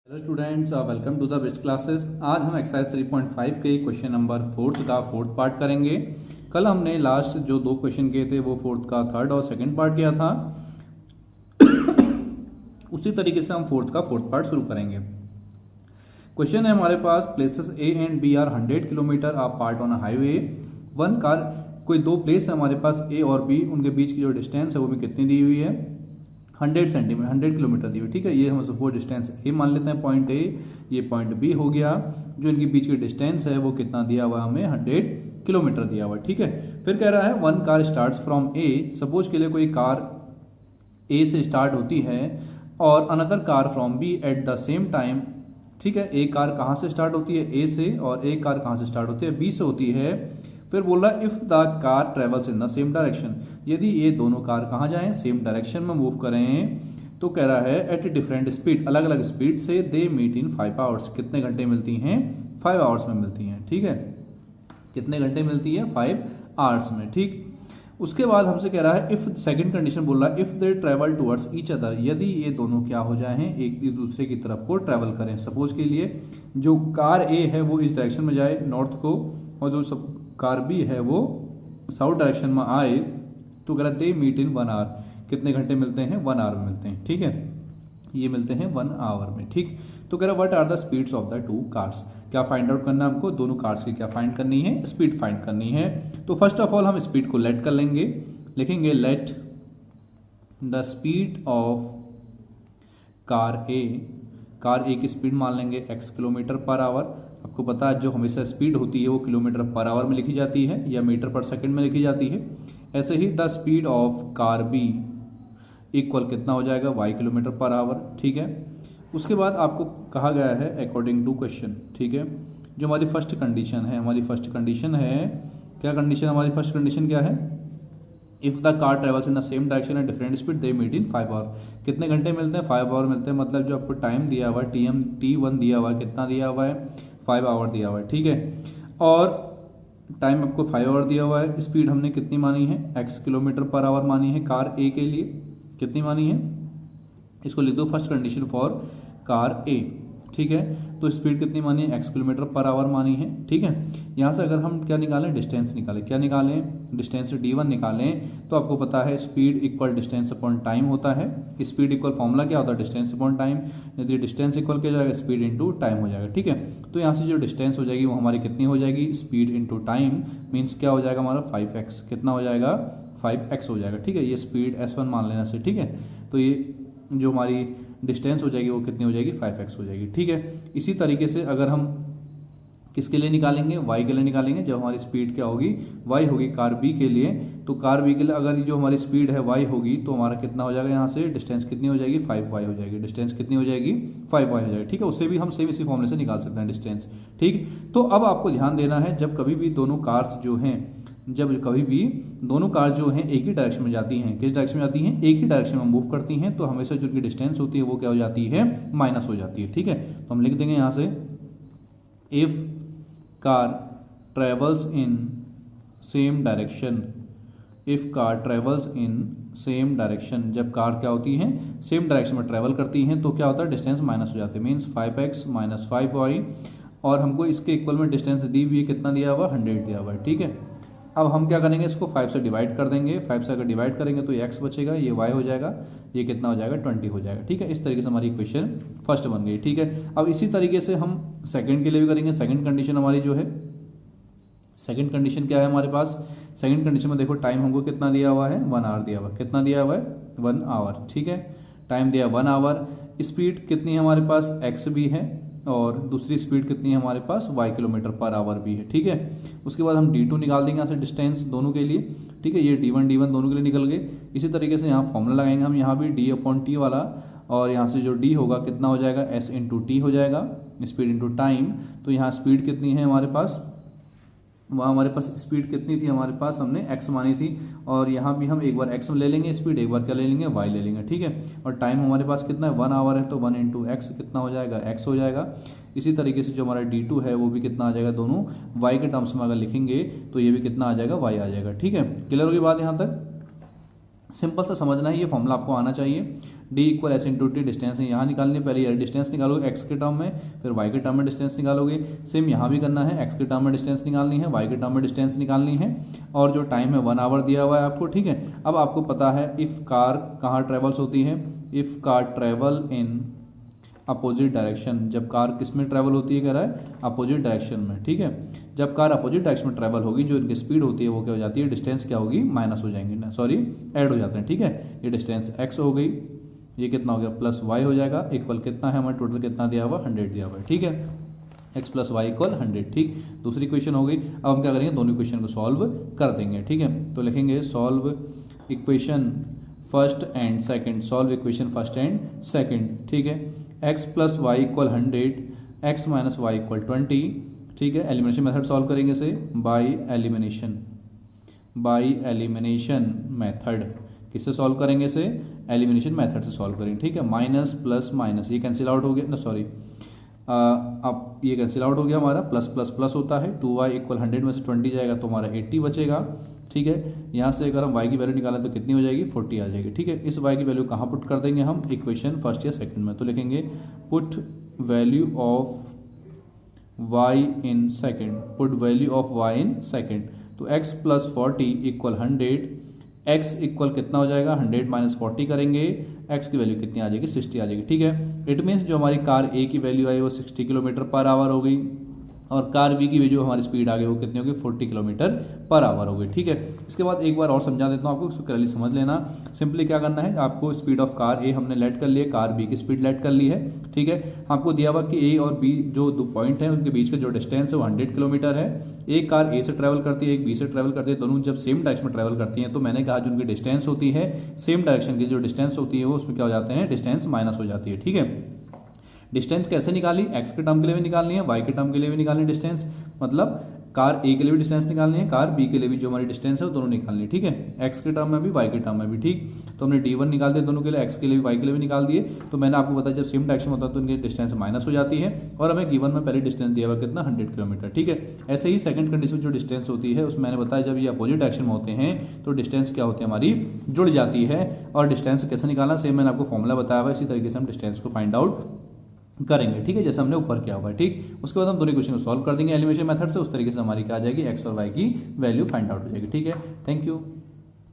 Hello students, welcome to the best classes. आज हम exercise 3.5 के क्वेश्चन नंबर 4 का फोर्थ पार्ट करेंगे। कल हमने लास्ट जो दो क्वेश्चन किए थे वो फोर्थ का थर्ड और सेकंड पार्ट किया था। उसी तरीके से हम फोर्थ का फोर्थ पार्ट शुरू करेंगे। क्वेश्चन है हमारे पास, places A and B are 100 kilometre apart on a highway. One car, कोई दो प्लेस है हमारे पास ए और बी, उनके बीच की जो डिस्टेंस है वो भी कितनी दी हुई है, 100 सेंटीमीटर 100 किलोमीटर दी हुई। ठीक है, ये हम सपोज डिस्टेंस ए मान लेते हैं, पॉइंट ए, ये पॉइंट बी हो गया। जो इनके बीच की डिस्टेंस है वो कितना दिया हुआ है, हमें 100 किलोमीटर दिया हुआ है। ठीक है, फिर कह रहा है one car starts from A. Suppose के लिए कोई कार ए से स्टार्ट होती है और another car from B at the same time. ठीक है, एक कार कहाँ से स्टार्ट होती है, ए से, और एक कार कहाँ से स्टार्ट होती है, बी से होती है। फिर बोल रहा है if the car travels in the same direction, यदि ये दोनों कार कहाँ जाएं, सेम डायरेक्शन में मूव करें, तो कह रहा है एट डिफरेंट स्पीड, अलग अलग स्पीड से, दे मीट इन 5 आवर्स, कितने घंटे मिलती हैं, 5 आवर्स में मिलती हैं। ठीक है, कितने घंटे मिलती है, 5 आवर्स में। ठीक, उसके बाद हमसे कह रहा है इफ, सेकंड कंडीशन बोल रहा है if they travel towards each other, यदि ये दोनों क्या हो जाए, एक दूसरे की तरफ को ट्रेवल करें। सपोज के लिए जो कार ए है वो इस डायरेक्शन में जाए नॉर्थ को, और जो सब कार बी है वो साउथ डायरेक्शन में आए, तो कह रहा है दे मीट इन 1 आवर, कितने घंटे मिलते हैं, 1 आवर में मिलते हैं। ठीक है, ये मिलते हैं 1 आवर में। ठीक, तो कह रहा है what are the speeds of the two cars, क्या फाइंड आउट करना है हमको, दोनों कार्स की क्या फाइंड करनी है, स्पीड फाइंड करनी है। तो फर्स्ट ऑफ ऑल हम स्पीड को लेट कर लेंगे, लिखेंगे let the speed of car A की स्पीड मान लेंगे x किलोमीटर पर आवर। आपको पता है जो हमेशा स्पीड होती है वो किलोमीटर पर आवर में लिखी जाती है या मीटर पर सेकंड में लिखी जाती है। ऐसे ही the speed of car B equal कितना हो जाएगा, y किलोमीटर पर आवर। ठीक है, उसके बाद आपको कहा गया है अकॉर्डिंग टू क्वेश्चन। ठीक है, जो हमारी फर्स्ट कंडीशन है, क्या कंडीशन, हमारी फर्स्ट कंडीशन क्या है, if the car travels in the same direction at different speed they meet in 5 hour, कितने घंटे मिलते हैं, 5 आवर मिलते हैं। मतलब जो आपको टाइम दिया हुआ है, T1 दिया हुआ है, कितना दिया हुआ है, 5 आवर दिया हुआ है। ठीक है, और टाइम आपको 5 आवर दिया हुआ है। स्पीड हमने कितनी मानी है, x किलोमीटर पर आवर मानी है कार ए के लिए, कितनी मानी है, इसको लिख दो फर्स्ट कंडीशन फॉर कार ए। ठीक है, तो स्पीड कितनी मानी है, x किलोमीटर पर आवर मानी है। ठीक है, यहाँ से अगर हम क्या निकालें, डिस्टेंस निकालें, क्या निकालें, डिस्टेंस D1 निकालें, तो आपको पता है speed equal distance upon time होता है। स्पीड इक्वल फॉर्मूला क्या होता है, डिस्टेंस अपॉन टाइम। यदि डिस्टेंस इक्वल क्या जाएगा, स्पीड इंटू टाइम हो जाएगा। ठीक है, तो यहाँ से जो डिस्टेंस हो जाएगी वो हमारी कितनी हो जाएगी, स्पीड इंटू टाइम, मीन्स क्या हो जाएगा हमारा 5x, कितना हो जाएगा, 5x हो जाएगा। ठीक है, ये स्पीड S1 मान लेना से। ठीक है, तो ये जो हमारी डिस्टेंस हो जाएगी वो कितनी हो जाएगी, 5x हो जाएगी। ठीक है, इसी तरीके से अगर हम किसके लिए निकालेंगे, y के लिए निकालेंगे। जब हमारी स्पीड क्या होगी, y होगी कार b के लिए, तो कार b के लिए अगर जो हमारी स्पीड है y होगी, तो हमारा कितना हो जाएगा, यहाँ से डिस्टेंस कितनी हो जाएगी, 5y हो जाएगी। डिस्टेंस कितनी हो जाएगी, 5y हो जाएगी। ठीक है, उससे भी हम सेम इसी फॉर्मूले से निकाल सकते हैं डिस्टेंस। ठीक, तो अब आपको ध्यान देना है, जब कभी भी दोनों कार्स जो हैं, एक ही डायरेक्शन में जाती हैं, किस डायरेक्शन में जाती हैं, एक ही डायरेक्शन में मूव करती हैं, तो हमेशा जो उनकी डिस्टेंस होती है वो क्या हो जाती है, माइनस हो जाती है। ठीक है, तो हम लिख देंगे यहाँ से if car travels in same direction, if car travels in same direction, जब कार क्या होती हैं, सेम डायरेक्शन में ट्रेवल करती हैं, तो क्या होता है, डिस्टेंस माइनस हो जाती है, मीन्स 5x माइनस 5y। और हमको इसके इक्वल में डिस्टेंस दी हुई है, कितना दिया हुआ, 100 दिया हुआ है। ठीक है, अब हम क्या करेंगे, इसको 5 से डिवाइड कर देंगे। 5 से अगर डिवाइड करेंगे तो ये x बचेगा, ये y हो जाएगा, ये कितना हो जाएगा, 20 हो जाएगा। ठीक है, इस तरीके से हमारी इक्वेशन फर्स्ट बन गई। ठीक है, अब इसी तरीके से हम सेकंड के लिए भी करेंगे। सेकंड कंडीशन हमारी जो है, सेकंड कंडीशन क्या है हमारे पास, सेकंड कंडीशन में देखो टाइम हमको कितना दिया हुआ है, 1 आवर दिया हुआ है, कितना दिया हुआ है, 1 आवर। ठीक है, टाइम दिया 1 आवर। स्पीड कितनी है हमारे पास, x भी है, और दूसरी स्पीड कितनी है हमारे पास, y किलोमीटर पर आवर भी है। ठीक है, उसके बाद हम D2 निकाल देंगे यहाँ से, डिस्टेंस दोनों के लिए। ठीक है, ये D1 दोनों के लिए निकल गए। इसी तरीके से यहाँ फॉर्मूला लगाएंगे हम, यहाँ भी D/T वाला, और यहाँ से जो D होगा कितना हो जाएगा, S इंटू T हो जाएगा, स्पीड इंटू टाइम। तो यहाँ स्पीड कितनी है हमारे पास, वहाँ हमारे पास स्पीड कितनी थी हमारे पास, हमने x मानी थी, और यहाँ भी हम एक बार x ले लेंगे स्पीड, एक बार क्या ले लेंगे, y ले लेंगे। ठीक है, और टाइम हमारे पास कितना है, 1 आवर है, तो 1 इंटू एक्स कितना हो जाएगा, x हो जाएगा। इसी तरीके से जो हमारा D2 है वो भी कितना आ जाएगा, दोनों y के टर्म्स में अगर लिखेंगे तो ये भी कितना आ जाएगा, y आ जाएगा। ठीक है, क्लियर होगी बात यहाँ तक, सिंपल सा समझना है, ये फॉर्मूला आपको आना चाहिए। D equal S into T distance है यहाँ निकालनी है, पहले डिस्टेंस निकालोगे एक्स के टर्म में, फिर वाई के टर्म में डिस्टेंस निकालोगे। सेम यहाँ भी करना है, एक्स के टर्म में डिस्टेंस निकालनी है, वाई के टर्म में डिस्टेंस निकालनी है, और जो टाइम है 1 आवर दिया हुआ है आपको, ठीक है। अब आपको पता है इफ़ कार कहाँ ट्रेवल्स होती है, if car travel in opposite direction, जब कार किस में ट्रैवल होती है कह रहा है अपोजिट डायरेक्शन में, ठीक है। जब कार अपोजिट डायरेक्शन में ट्रैवल होगी जो इनकी स्पीड होती है वो क्या हो जाती है, डिस्टेंस क्या होगी, माइनस हो जाएंगे ना, सॉरी ऐड हो जाते हैं, ठीक है। ये डिस्टेंस x हो गई, ये कितना हो गया प्लस y हो जाएगा, इक्वल कितना है हमारे टोटल कितना दिया हुआ 100 दिया हुआ है, ठीक है। x प्लस वाई इक्वल 100, ठीक। दूसरी क्वेश्चन हो गई। अब हम क्या करेंगे, दोनों इक्वेशन को सॉल्व कर देंगे, ठीक है। तो लिखेंगे solve equation first and second, solve equation first and second, ठीक है। x plus y equal 100, x minus y equal 20, ठीक है। एलिमिनेशन मेथड सॉल्व करेंगे इसे बाय एलिमिनेशन मेथड, किससे सॉल्व करेंगे इसे, एलिमिनेशन मेथड से सॉल्व करेंगे, ठीक है। माइनस प्लस माइनस ये कैंसिल आउट हो गया ना, सॉरी अब ये कैंसिल आउट हो गया हमारा, प्लस प्लस प्लस होता है, 2y इक्वल 100 में से 20 जाएगा तो हमारा 80 बचेगा, ठीक है। यहाँ से अगर हम y की वैल्यू निकालें तो कितनी हो जाएगी 40 आ जाएगी, ठीक है। इस y की वैल्यू कहाँ पुट कर देंगे हम, इक्वेशन फर्स्ट या सेकंड में, तो लिखेंगे put value of y in second, put value of y in second, तो x plus 40 equal 100, x equal कितना हो जाएगा 100 माइनस 40 करेंगे, x की वैल्यू कितनी आ जाएगी 60 आ जाएगी, ठीक है। इट मीन्स जो हमारी कार A की वैल्यू आई वो 60 किलोमीटर पर आवर हो गई, और कार बी की जो हमारी स्पीड आ गई वो कितनी होगी 40 किलोमीटर पर आवर हो गई, ठीक है। इसके बाद एक बार और समझा देता हूँ आपको, इसको क्लियरली समझ लेना। सिंपली क्या करना है, आपको स्पीड ऑफ कार ए हमने लेट कर ली है, कार बी की स्पीड लेट कर ली है, ठीक है। आपको दिया हुआ कि ए और बी जो दो पॉइंट है उनके बीच का जो डिस्टेंस है वो 100 किलोमीटर है। एक कार ए से ट्रैवल करती है, एक बी से ट्रैवल करती है, दोनों जब सेम डायरेक्शन में ट्रैवल करती हैं तो मैंने कहा जो उनकी डिस्टेंस होती है सेम डायरेक्शन की जो डिस्टेंस होती है वो उसमें क्या हो जाते हैं, डिस्टेंस माइनस हो जाती है, ठीक है। डिस्टेंस कैसे निकाली, x के टर्म के लिए भी निकालनी है, y के टर्म के लिए भी निकालनी है डिस्टेंस, मतलब कार A के लिए भी डिस्टेंस निकालनी है, कार B के लिए भी जो हमारी डिस्टेंस है वो दोनों निकालनी है, ठीक है। x के टर्म में भी y के टर्म में भी, ठीक। तो हमने d1 निकाल दिया दोनों के लिए, x के लिए भी y के लिए भी निकाल दिए। तो मैंने आपको बताया जब सेम डायरेक्शन होता है तो इनकी डिस्टेंस माइनस हो जाती है, और हमें गिवन में पहले डिस्टेंस दिया हुआ कितना 100 किलोमीटर, ठीक है। ऐसे ही सेकंड कंडीशन जो डिस्टेंस होती है उसमें मैंने बताया जब ये अपोजिट डायरेक्शन में होते हैं तो डिस्टेंस क्या होती है हमारी जुड़ जाती है, और डिस्टेंस कैसे निकालना सेम मैंने आपको फॉर्मूला बताया हुआ है, इसी तरीके से हम डिस्टेंस को फाइंड आउट करेंगे, ठीक है, जैसे हमने ऊपर किया हुआ है, ठीक। उसके बाद हम दोनों क्वेश्चन को सॉल्व कर देंगे एलिमिनेशन मेथड से, उस तरीके से हमारी क्या आ जाएगी x और y की वैल्यू फाइंड आउट हो जाएगी, ठीक है। Thank you.